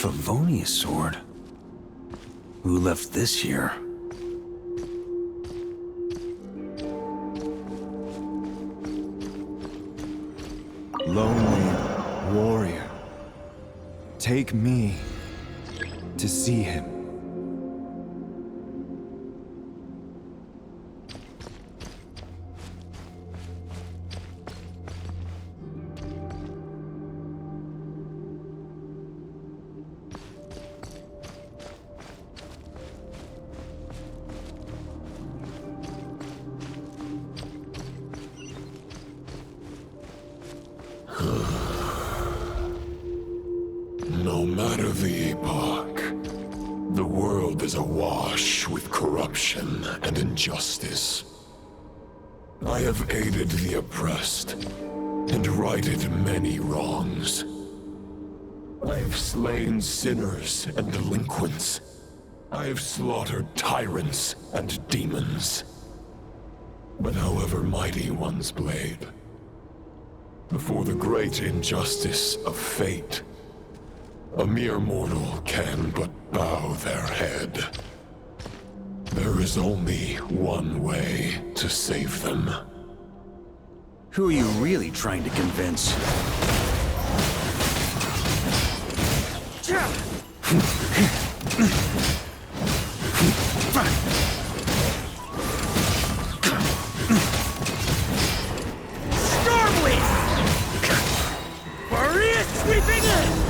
Favonius sword. Who left this here? Lonely warrior, take me to see him. No matter the epoch, the world is awash with corruption and injustice. I have aided the oppressed and righted many wrongs. I have slain sinners and delinquents. I have slaughtered tyrants and demons. But however mighty one's blade, before the great injustice of fate, a mere mortal can but bow their head. There is only one way to save them. Who are you really trying to convince? Stormwind! Maria sweeping in!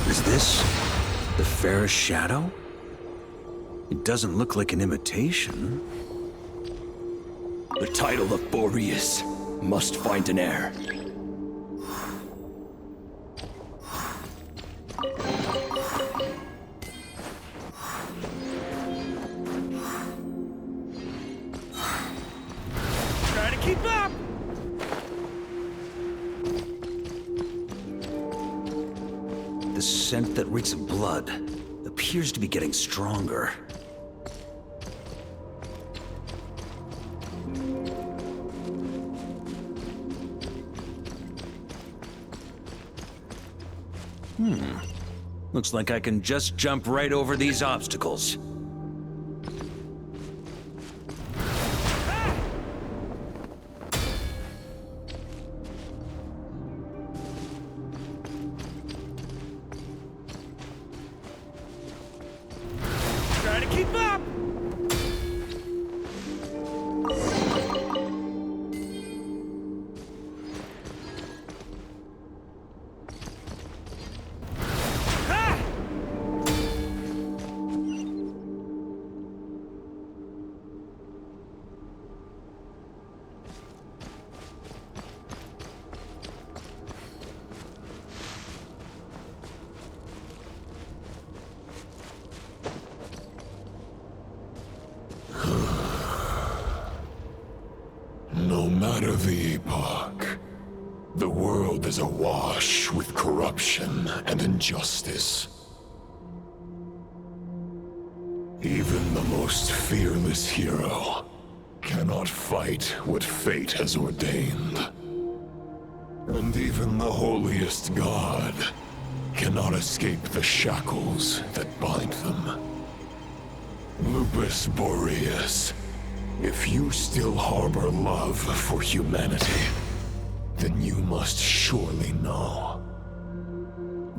Is this the fairest shadow? It doesn't look like an imitation. The title of Boreas must find an heir. Try to keep up! The scent that reeks of blood appears to be getting stronger. Looks like I can just jump right over these obstacles. Try to keep up! Ha! No matter the epoch, the world is awash with corruption and injustice. Even the most fearless hero cannot fight what fate has ordained. And even the holiest god cannot escape the shackles that bind them. Lupus Boreas, if you still harbor love for humanity, then you must surely know.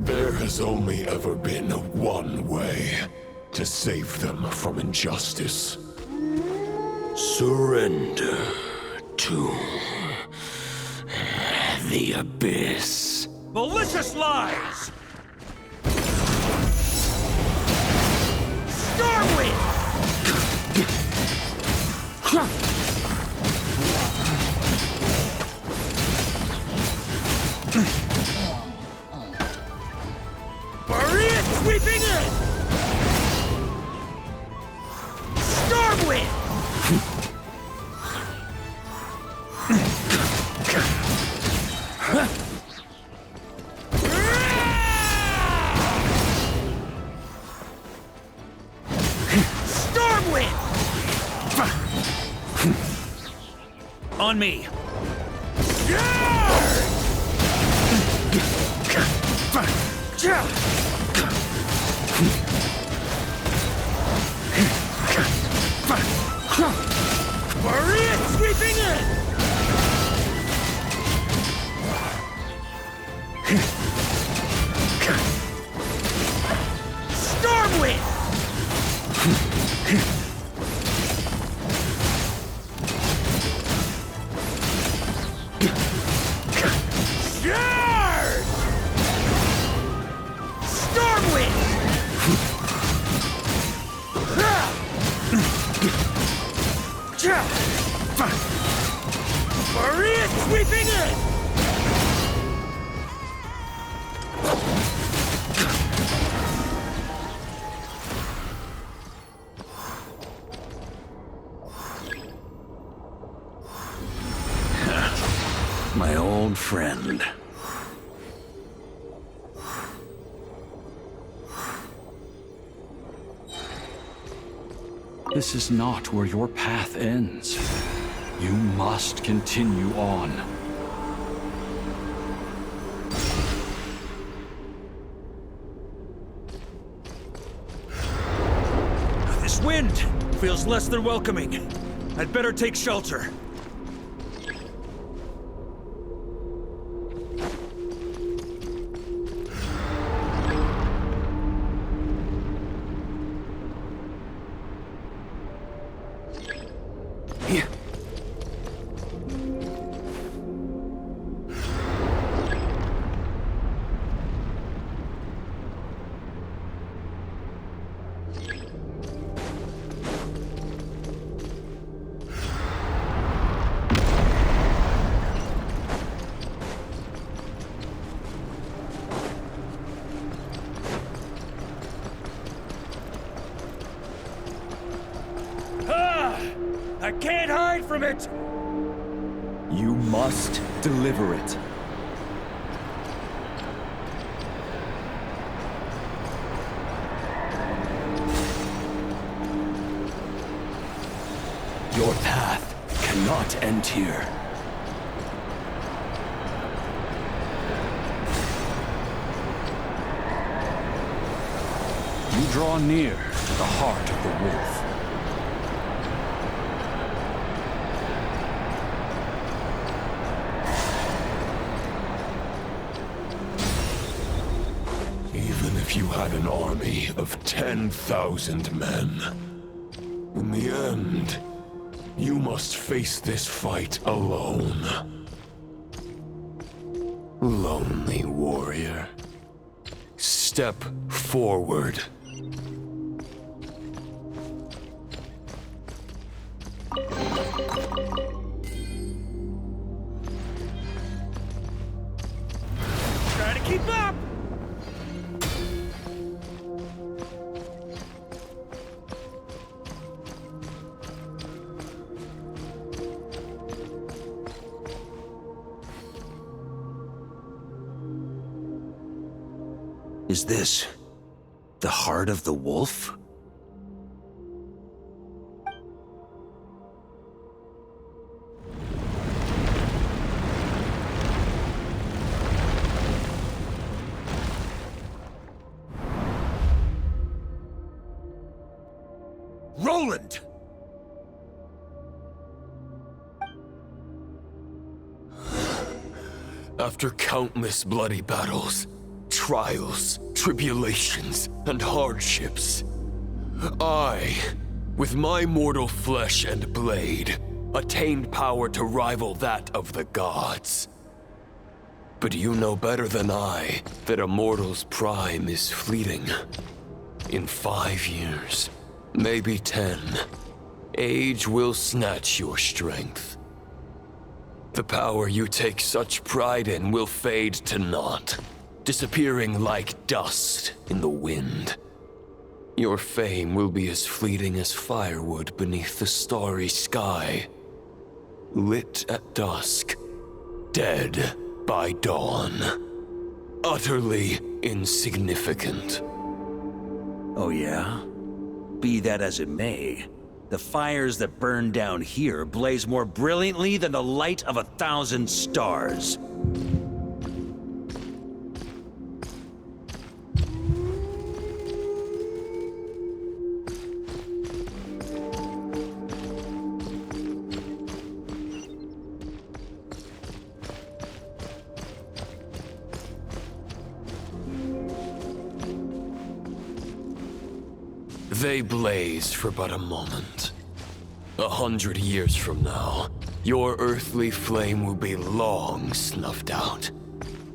There has only ever been one way to save them from injustice. Surrender to the abyss. Malicious lies! Stormwind! Maria sweeping in! Stormwind! On me. Maria sweeping in! Stormwind! Charge! Stormwind! Maria sweeping in! My old friend. This is not where your path ends. You must continue on. This wind feels less than welcoming. I'd better take shelter. I can't hide from it! You must deliver it. Your path cannot end here. You draw near to the heart of the wolf. Even if you had an army of 10,000 men, in the end, you must face this fight alone. Lonely warrior. Step forward. Try to keep up! Is this the heart of the wolf? Roland! After countless bloody battles, trials, tribulations, and hardships, I, with my mortal flesh and blade, attained power to rival that of the gods. But you know better than I that a mortal's prime is fleeting. In 5 years, maybe 10, age will snatch your strength. The power you take such pride in will fade to naught, disappearing like dust in the wind. Your fame will be as fleeting as firewood beneath the starry sky, lit at dusk, dead by dawn, utterly insignificant. Oh yeah? Be that as it may, The fires that burn down here blaze more brilliantly than the light of 1,000 stars. They blaze for but a moment. 100 years from now, your earthly flame will be long snuffed out.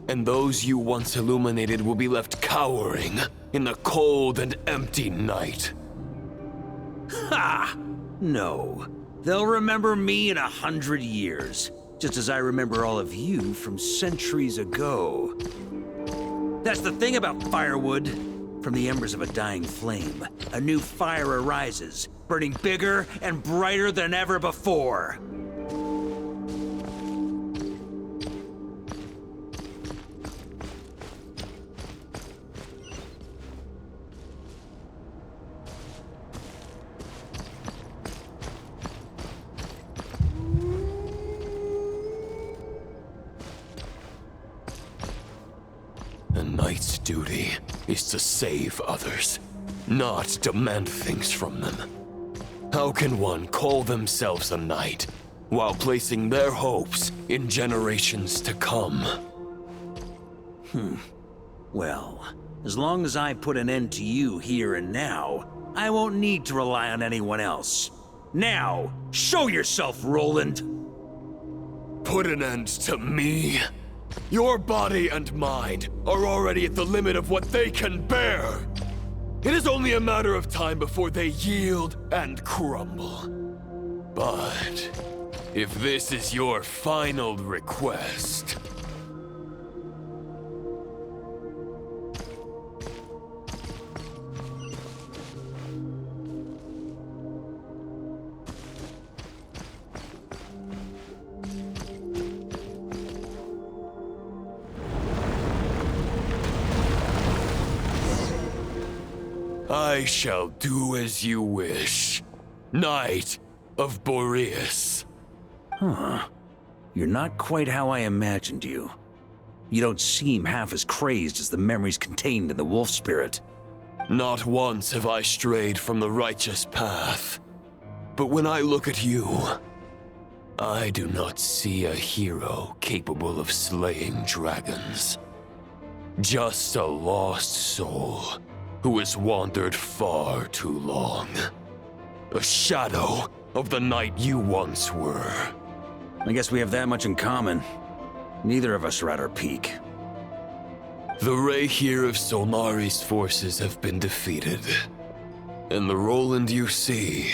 And those you once illuminated will be left cowering in the cold and empty night. Ha! No. They'll remember me in 100 years, just as I remember all of you from centuries ago. That's the thing about firewood. From the embers of a dying flame, a new fire arises, burning bigger and brighter than ever before. A knight's duty is to save others, not demand things from them. How can one call themselves a knight while placing their hopes in generations to come? Well, as long as I put an end to you here and now, I won't need to rely on anyone else. Now, show yourself, Roland! Put an end to me? Your body and mind are already at the limit of what they can bear. It is only a matter of time before they yield and crumble. But if this is your final request... I shall do as you wish, Knight of Boreas. You're not quite how I imagined you. You don't seem half as crazed as the memories contained in the wolf spirit. Not once have I strayed from the righteous path. But when I look at you, I do not see a hero capable of slaying dragons. Just a lost soul who has wandered far too long. A shadow of the knight you once were. I guess we have that much in common. Neither of us are at our peak. The Rayhir of Solnari's forces have been defeated, and the Roland you see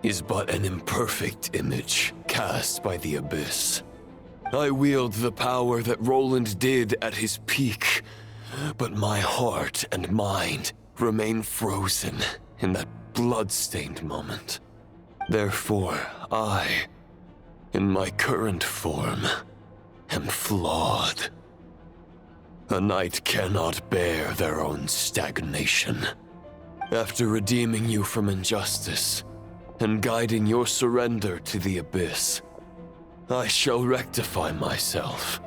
is but an imperfect image cast by the Abyss. I wield the power that Roland did at his peak, but my heart and mind remain frozen in that blood-stained moment. Therefore, I, in my current form, am flawed. A knight cannot bear their own stagnation. After redeeming you from injustice and guiding your surrender to the Abyss, I shall rectify myself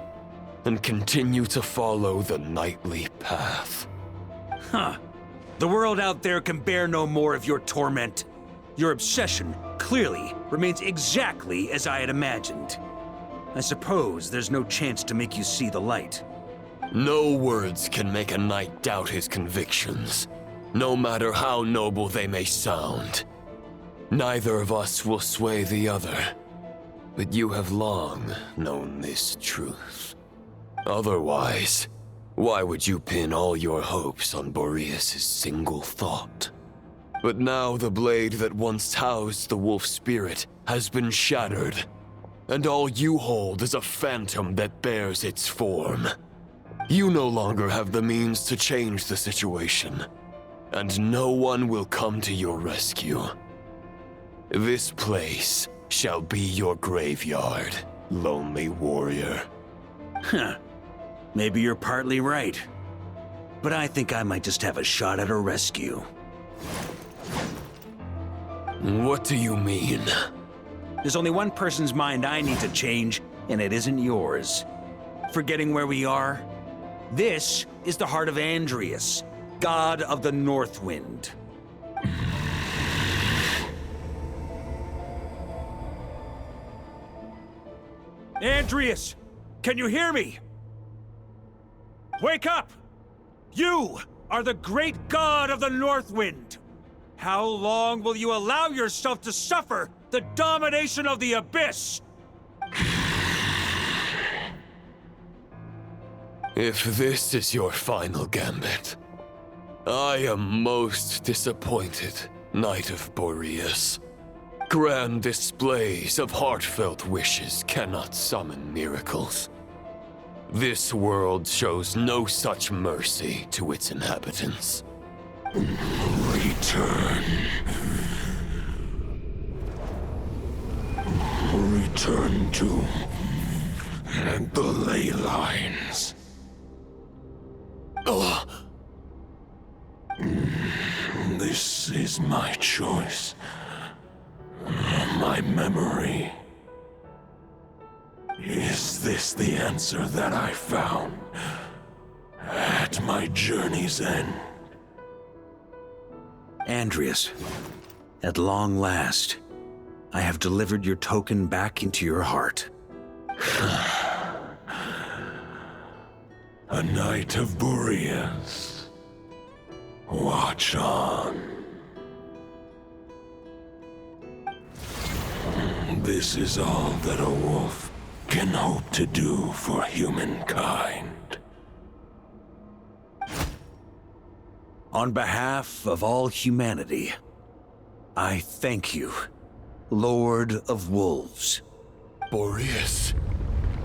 and continue to follow the knightly path. The world out there can bear no more of your torment. Your obsession, clearly, remains exactly as I had imagined. I suppose there's no chance to make you see the light. No words can make a knight doubt his convictions, no matter how noble they may sound. Neither of us will sway the other, but you have long known this truth. Otherwise, why would you pin all your hopes on Boreas' single thought? But now the blade that once housed the wolf spirit has been shattered, and all you hold is a phantom that bears its form. You no longer have the means to change the situation, and no one will come to your rescue. This place shall be your graveyard, lonely warrior. Maybe you're partly right. But I think I might just have a shot at a rescue. What do you mean? There's only one person's mind I need to change, and it isn't yours. Forgetting where we are? This is the heart of Andreas, god of the North Wind. Andreas! Can you hear me? Wake up! You are the great god of the North Wind! How long will you allow yourself to suffer the domination of the Abyss? If this is your final gambit, I am most disappointed, Knight of Boreas. Grand displays of heartfelt wishes cannot summon miracles. This world shows no such mercy to its inhabitants. Return. Return to the ley lines. This is my choice. My memory. Is this the answer that I found at my journey's end? Andreas, at long last, I have delivered your token back into your heart. A Knight of Boreas. Watch on. This is all that a wolf can hope to do for humankind. On behalf of all humanity, I thank you, Lord of Wolves. Boreas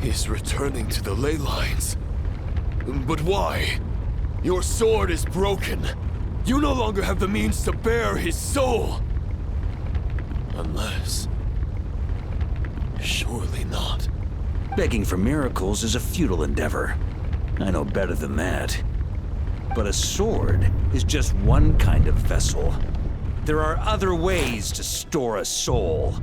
is returning to the ley lines. But why? Your sword is broken. You no longer have the means to bear his soul. Unless... surely not. Begging for miracles is a futile endeavor. I know better than that. But a sword is just one kind of vessel. There are other ways to store a soul.